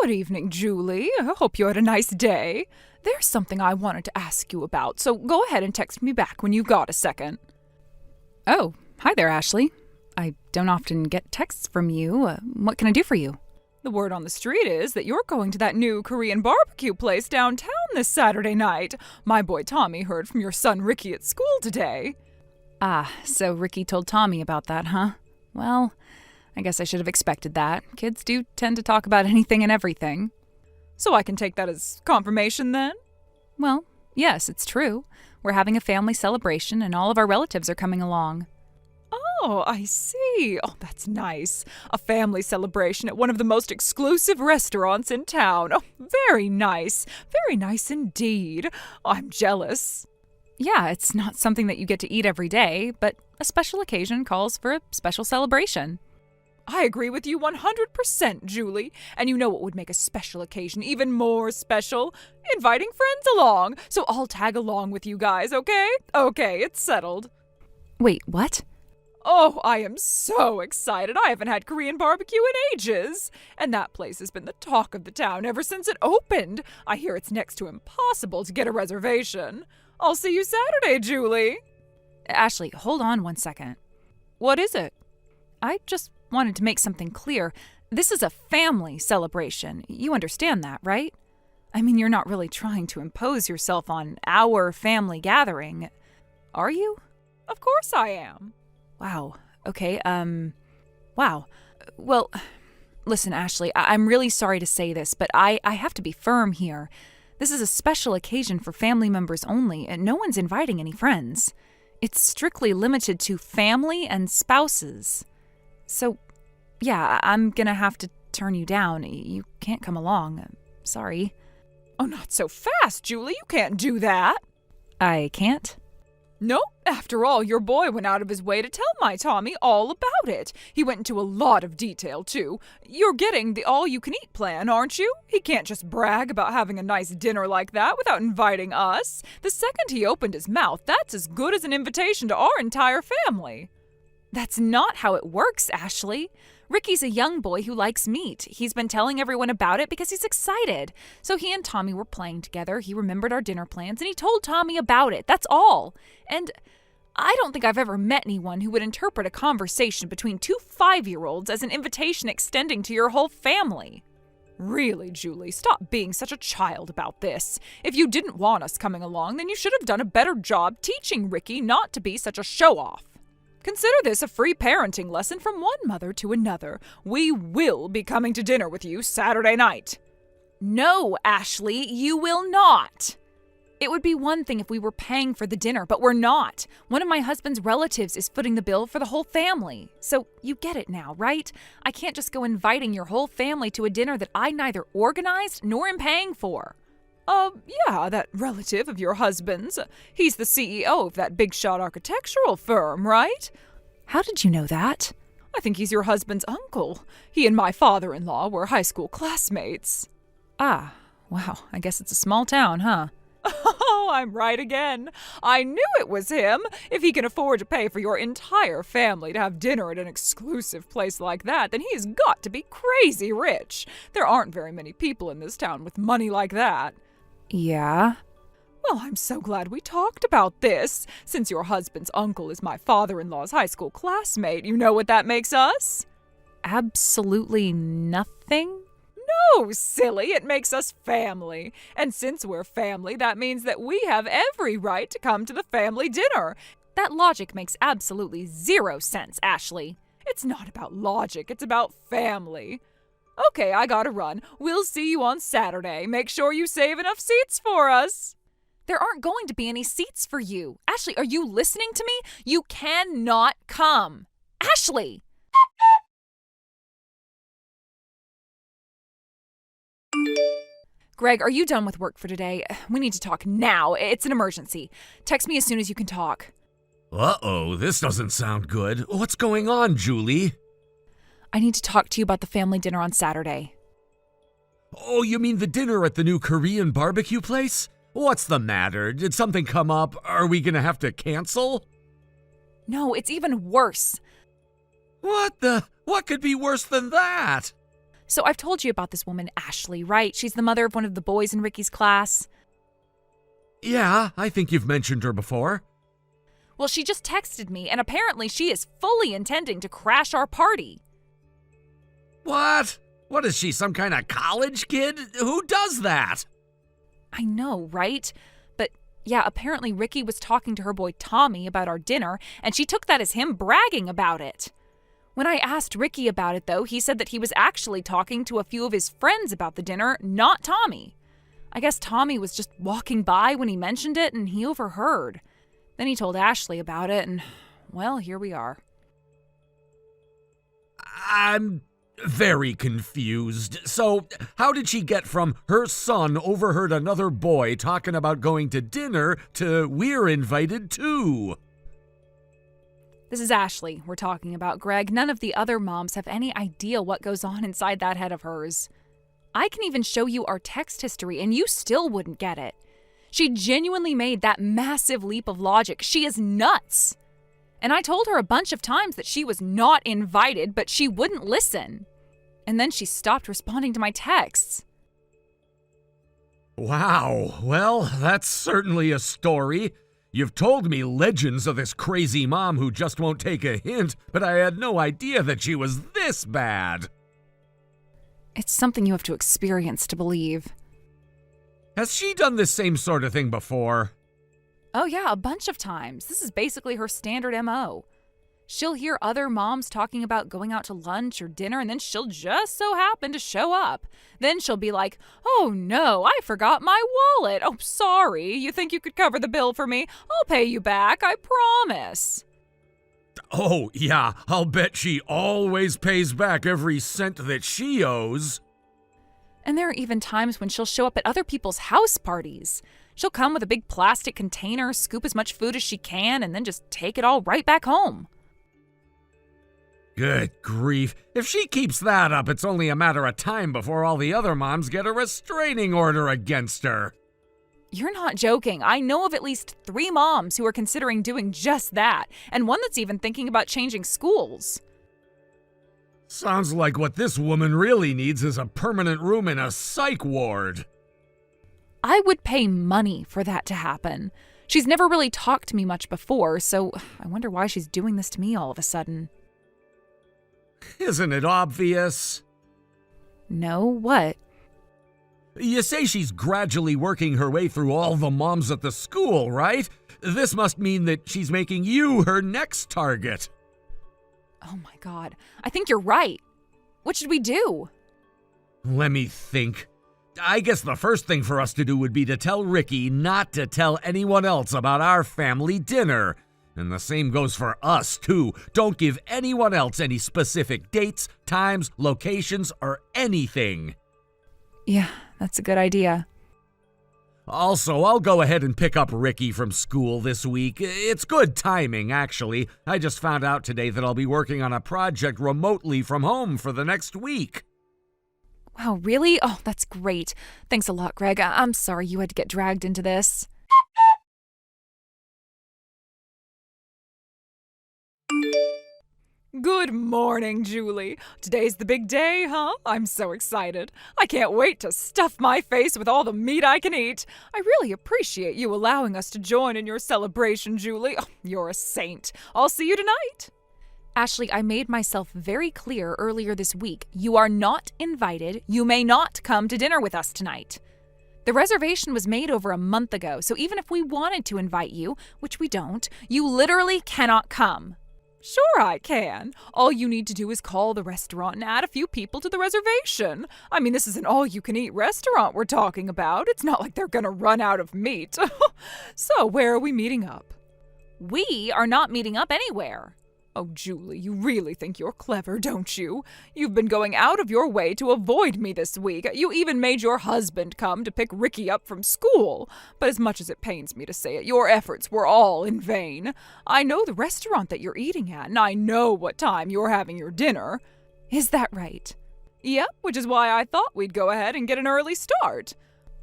Good evening, Julie. I hope you had a nice day. There's something I wanted to ask you about, so go ahead and text me back when you've got a second. Oh, hi there, Ashley. I don't often get texts from you. What can I do for you? The word on the street is that you're going to that new Korean barbecue place downtown this Saturday night. My boy Tommy heard from your son Ricky at school today. Ah, so Ricky told Tommy about that, huh? Well, I guess I should have expected that. Kids do tend to talk about anything and everything. So I can take that as confirmation then? Well, yes, it's true. We're having a family celebration and all of our relatives are coming along. Oh, I see. Oh, that's nice. A family celebration at one of the most exclusive restaurants in town. Oh, very nice. Very nice indeed. I'm jealous. Yeah, it's not something that you get to eat every day, but a special occasion calls for a special celebration. I agree with you 100%, Julie. And you know what would make a special occasion even more special? Inviting friends along. So I'll tag along with you guys, okay? Okay, it's settled. Wait, what? Oh, I am so excited. I haven't had Korean barbecue in ages. And that place has been the talk of the town ever since it opened. I hear it's next to impossible to get a reservation. I'll see you Saturday, Julie. Ashley, hold on one second. What is it? I just wanted to make something clear. This is a family celebration. You understand that, right? I mean, you're not really trying to impose yourself on our family gathering, are you? Of course I am. Wow. Okay, wow. Well, listen, Ashley, I'm really sorry to say this, but I have to be firm here. This is a special occasion for family members only, and no one's inviting any friends. It's strictly limited to family and spouses. So, yeah, I'm gonna have to turn you down. You can't come along. Sorry. Oh, not so fast, Julie. You can't do that. I can't? Nope. After all, your boy went out of his way to tell my Tommy all about it. He went into a lot of detail, too. You're getting the all-you-can-eat plan, aren't you? He can't just brag about having a nice dinner like that without inviting us. The second he opened his mouth, that's as good as an invitation to our entire family. That's not how it works, Ashley. Ricky's a young boy who likes meat. He's been telling everyone about it because he's excited. So he and Tommy were playing together. He remembered our dinner plans and he told Tommy about it. That's all. And I don't think I've ever met anyone who would interpret a conversation between two 5-year-olds as an invitation extending to your whole family. Really, Julie, stop being such a child about this. If you didn't want us coming along, then you should have done a better job teaching Ricky not to be such a show-off. Consider this a free parenting lesson from one mother to another. We will be coming to dinner with you Saturday night. No, Ashley, you will not. It would be one thing if we were paying for the dinner, but we're not. One of my husband's relatives is footing the bill for the whole family. So you get it now, right? I can't just go inviting your whole family to a dinner that I neither organized nor am paying for. Yeah, that relative of your husband's. He's the CEO of that big-shot architectural firm, right? How did you know that? I think he's your husband's uncle. He and my father-in-law were high school classmates. Ah, wow, I guess it's a small town, huh? Oh, I'm right again. I knew it was him. If he can afford to pay for your entire family to have dinner at an exclusive place like that, then he's got to be crazy rich. There aren't very many people in this town with money like that. Yeah? Well, I'm so glad we talked about this. Since your husband's uncle is my father-in-law's high school classmate, you know what that makes us? Absolutely nothing? No, silly, it makes us family. And since we're family, that means that we have every right to come to the family dinner. That logic makes absolutely zero sense, Ashley. It's not about logic, it's about family. Okay, I gotta run. We'll see you on Saturday. Make sure you save enough seats for us. There aren't going to be any seats for you. Ashley, are you listening to me? You cannot come. Ashley! Greg, are you done with work for today? We need to talk now. It's an emergency. Text me as soon as you can talk. Uh-oh, this doesn't sound good. What's going on, Julie? I need to talk to you about the family dinner on Saturday. Oh, you mean the dinner at the new Korean barbecue place? What's the matter? Did something come up? Are we gonna have to cancel? No, it's even worse. What could be worse than that? So I've told you about this woman, Ashley, right? She's the mother of one of the boys in Ricky's class. Yeah, I think you've mentioned her before. Well, she just texted me, and apparently she is fully intending to crash our party. What? What is she, some kind of college kid? Who does that? I know, right? But yeah, apparently Ricky was talking to her boy Tommy about our dinner, and she took that as him bragging about it. When I asked Ricky about it, though, he said that he was actually talking to a few of his friends about the dinner, not Tommy. I guess Tommy was just walking by when he mentioned it, and he overheard. Then he told Ashley about it, and, well, here we are. I'm very confused. So, how did she get from her son overheard another boy talking about going to dinner to we're invited too? This is Ashley we're talking about, Greg. None of the other moms have any idea what goes on inside that head of hers. I can even show you our text history, and you still wouldn't get it. She genuinely made that massive leap of logic. She is nuts. And I told her a bunch of times that she was not invited, but she wouldn't listen. And then she stopped responding to my texts. Wow, well, that's certainly a story. You've told me legends of this crazy mom who just won't take a hint, but I had no idea that she was this bad. It's something you have to experience to believe. Has she done this same sort of thing before? Oh yeah, a bunch of times. This is basically her standard MO. She'll hear other moms talking about going out to lunch or dinner, and then she'll just so happen to show up. Then she'll be like, "Oh no, I forgot my wallet. Oh, sorry. You think you could cover the bill for me? I'll pay you back, I promise." Oh, yeah, I'll bet she always pays back every cent that she owes. And there are even times when she'll show up at other people's house parties. She'll come with a big plastic container, scoop as much food as she can, and then just take it all right back home. Good grief. If she keeps that up, it's only a matter of time before all the other moms get a restraining order against her. You're not joking. I know of at least 3 moms who are considering doing just that, and one that's even thinking about changing schools. Sounds like what this woman really needs is a permanent room in a psych ward. I would pay money for that to happen. She's never really talked to me much before, so I wonder why she's doing this to me all of a sudden. Isn't it obvious? No, what? You say she's gradually working her way through all the moms at the school, right? This must mean that she's making you her next target. Oh my God, I think you're right. What should we do? Let me think. I guess the first thing for us to do would be to tell Ricky not to tell anyone else about our family dinner. And the same goes for us, too. Don't give anyone else any specific dates, times, locations, or anything. Yeah, that's a good idea. Also, I'll go ahead and pick up Ricky from school this week. It's good timing, actually. I just found out today that I'll be working on a project remotely from home for the next week. Wow, really? Oh, that's great. Thanks a lot, Greg. I'm sorry you had to get dragged into this. Good morning, Julie. Today's the big day, huh? I'm so excited. I can't wait to stuff my face with all the meat I can eat. I really appreciate you allowing us to join in your celebration, Julie. Oh, you're a saint. I'll see you tonight. Ashley, I made myself very clear earlier this week. You are not invited. You may not come to dinner with us tonight. The reservation was made over a month ago, so even if we wanted to invite you, which we don't, you literally cannot come. Sure I can. All you need to do is call the restaurant and add a few people to the reservation. I mean, this is an all-you-can-eat restaurant we're talking about. It's not like they're gonna run out of meat. So, where are we meeting up? We are not meeting up anywhere. Oh, Julie, you really think you're clever, don't you? You've been going out of your way to avoid me this week. You even made your husband come to pick Ricky up from school. But as much as it pains me to say it, your efforts were all in vain. I know the restaurant that you're eating at, and I know what time you're having your dinner. Is that right? Yep, which is why I thought we'd go ahead and get an early start.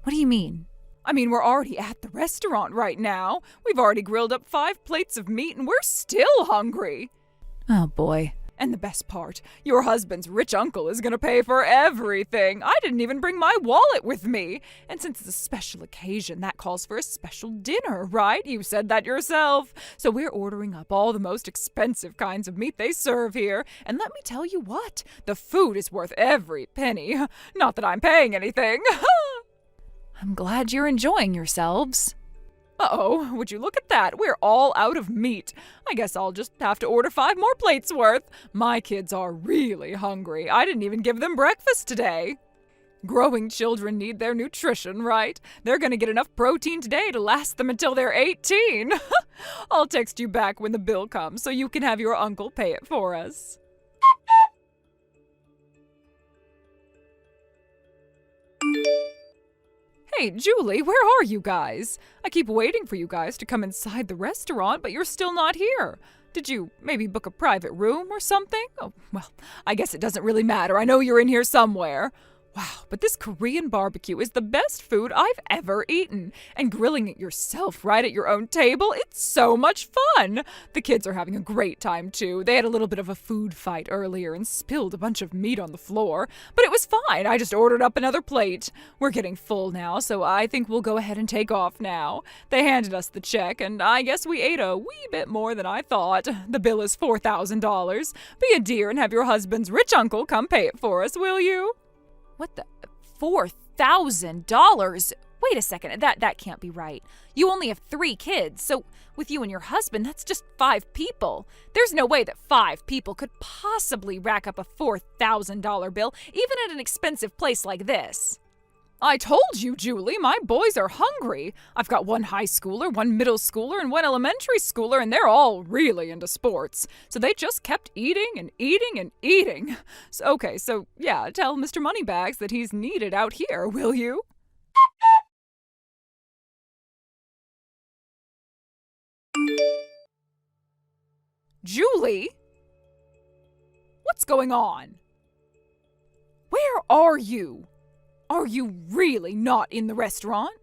What do you mean? I mean, we're already at the restaurant right now. We've already grilled up 5 plates of meat, and we're still hungry. Oh, boy. And the best part, your husband's rich uncle is going to pay for everything. I didn't even bring my wallet with me. And since it's a special occasion, that calls for a special dinner, right? You said that yourself. So we're ordering up all the most expensive kinds of meat they serve here. And let me tell you what, the food is worth every penny. Not that I'm paying anything. I'm glad you're enjoying yourselves. Uh-oh, would you look at that? We're all out of meat. I guess I'll just have to order 5 more plates worth. My kids are really hungry. I didn't even give them breakfast today. Growing children need their nutrition, right? They're gonna get enough protein today to last them until they're 18. I'll text you back when the bill comes so you can have your uncle pay it for us. Hey, Julie, where are you guys? I keep waiting for you guys to come inside the restaurant, but you're still not here. Did you maybe book a private room or something? Oh, well, I guess it doesn't really matter. I know you're in here somewhere. Wow, but this Korean barbecue is the best food I've ever eaten. And grilling it yourself right at your own table, it's so much fun. The kids are having a great time, too. They had a little bit of a food fight earlier and spilled a bunch of meat on the floor. But it was fine. I just ordered up another plate. We're getting full now, so I think we'll go ahead and take off now. They handed us the check, and I guess we ate a wee bit more than I thought. The bill is $4,000. Be a dear and have your husband's rich uncle come pay it for us, will you? What the? $4,000? Wait a second, that can't be right. You only have 3 kids, so with you and your husband, that's just 5 people. There's no way that 5 people could possibly rack up a $4,000 bill, even at an expensive place like this. I told you, Julie, my boys are hungry. I've got 1 high schooler, 1 middle schooler, and 1 elementary schooler, and they're all really into sports. So they just kept eating and eating and eating. So yeah, tell Mr. Moneybags that he's needed out here, will you? Julie? What's going on? Where are you? Are you really not in the restaurant?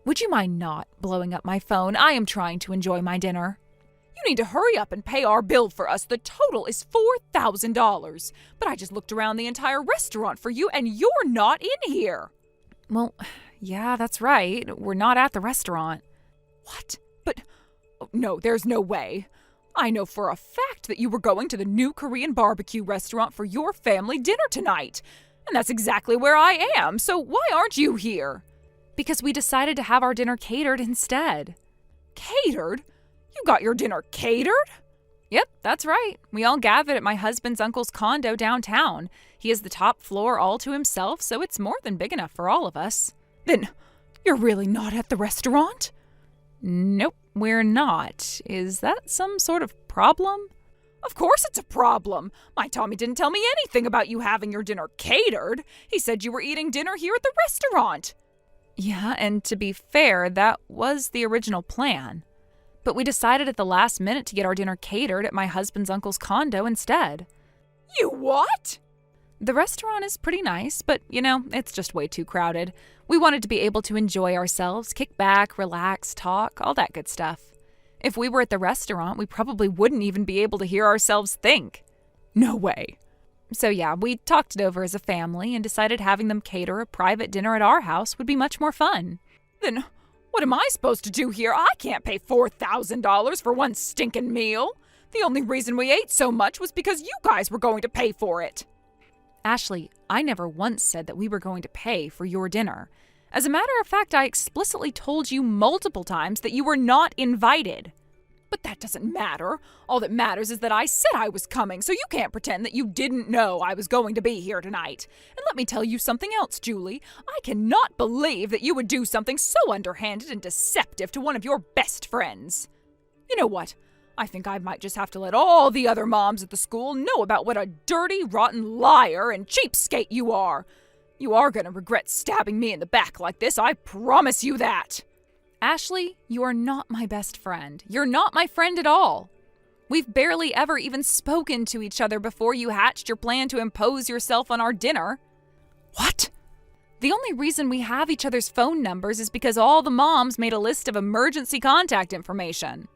Would you mind not blowing up my phone? I am trying to enjoy my dinner. You need to hurry up and pay our bill for us. The total is $4,000. But I just looked around the entire restaurant for you and you're not in here. Well, yeah, that's right. We're not at the restaurant. What? But no, there's no way. I know for a fact that you were going to the new Korean barbecue restaurant for your family dinner tonight. And that's exactly where I am, so why aren't you here? Because we decided to have our dinner catered instead. Catered? You got your dinner catered? Yep, that's right. We all gathered at my husband's uncle's condo downtown. He has the top floor all to himself, so it's more than big enough for all of us. Then, you're really not at the restaurant? Nope, we're not. Is that some sort of problem? Of course it's a problem. My Tommy didn't tell me anything about you having your dinner catered. He said you were eating dinner here at the restaurant. Yeah, and to be fair, that was the original plan. But we decided at the last minute to get our dinner catered at my husband's uncle's condo instead. You what? The restaurant is pretty nice, but, it's just way too crowded. We wanted to be able to enjoy ourselves, kick back, relax, talk, all that good stuff. If we were at the restaurant, we probably wouldn't even be able to hear ourselves think. No way. So yeah, we talked it over as a family and decided having them cater a private dinner at our house would be much more fun. Then what am I supposed to do here? I can't pay $4,000 for one stinking meal. The only reason we ate so much was because you guys were going to pay for it. Ashley, I never once said that we were going to pay for your dinner. As a matter of fact, I explicitly told you multiple times that you were not invited. But that doesn't matter. All that matters is that I said I was coming, so you can't pretend that you didn't know I was going to be here tonight. And let me tell you something else, Julie. I cannot believe that you would do something so underhanded and deceptive to one of your best friends. You know what? I think I might just have to let all the other moms at the school know about what a dirty, rotten liar and cheapskate you are. You are going to regret stabbing me in the back like this, I promise you that. Ashley, you are not my best friend. You're not my friend at all. We've barely ever even spoken to each other before you hatched your plan to impose yourself on our dinner. What? The only reason we have each other's phone numbers is because all the moms made a list of emergency contact information.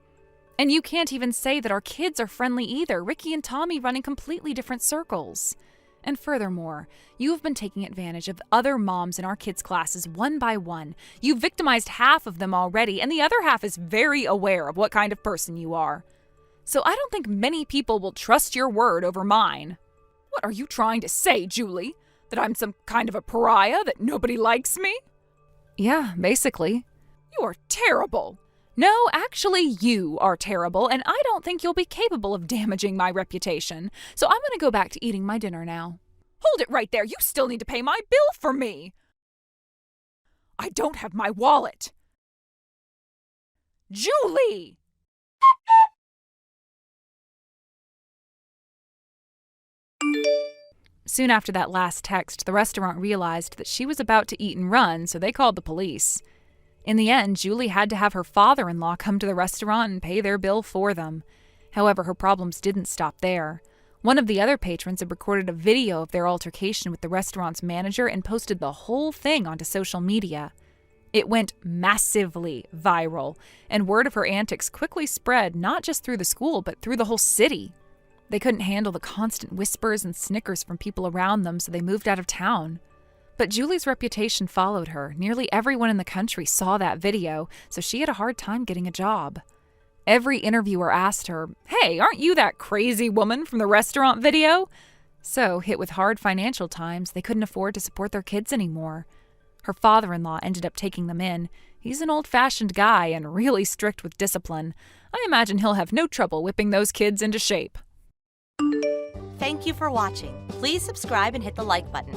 And you can't even say that our kids are friendly either. Ricky and Tommy run in completely different circles. And furthermore, you have been taking advantage of other moms in our kids' classes one by one. You've victimized half of them already, and the other half is very aware of what kind of person you are. So I don't think many people will trust your word over mine. What are you trying to say, Julie? That I'm some kind of a pariah, that nobody likes me? Yeah, basically. You are terrible. No, actually, you are terrible, and I don't think you'll be capable of damaging my reputation. So I'm going to go back to eating my dinner now. Hold it right there. You still need to pay my bill for me. I don't have my wallet. Julie! Soon after that last text, the restaurant realized that she was about to eat and run, so they called the police. In the end, Julie had to have her father-in-law come to the restaurant and pay their bill for them. However, her problems didn't stop there. One of the other patrons had recorded a video of their altercation with the restaurant's manager and posted the whole thing onto social media. It went massively viral, and word of her antics quickly spread not just through the school, but through the whole city. They couldn't handle the constant whispers and snickers from people around them, so they moved out of town. But Julie's reputation followed her. Nearly everyone in the country saw that video, so she had a hard time getting a job. Every interviewer asked her, "Hey, aren't you that crazy woman from the restaurant video?" So, hit with hard financial times, they couldn't afford to support their kids anymore. Her father-in-law ended up taking them in. He's an old-fashioned guy and really strict with discipline. I imagine he'll have no trouble whipping those kids into shape. Thank you for watching. Please subscribe and hit the like button.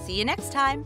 See you next time.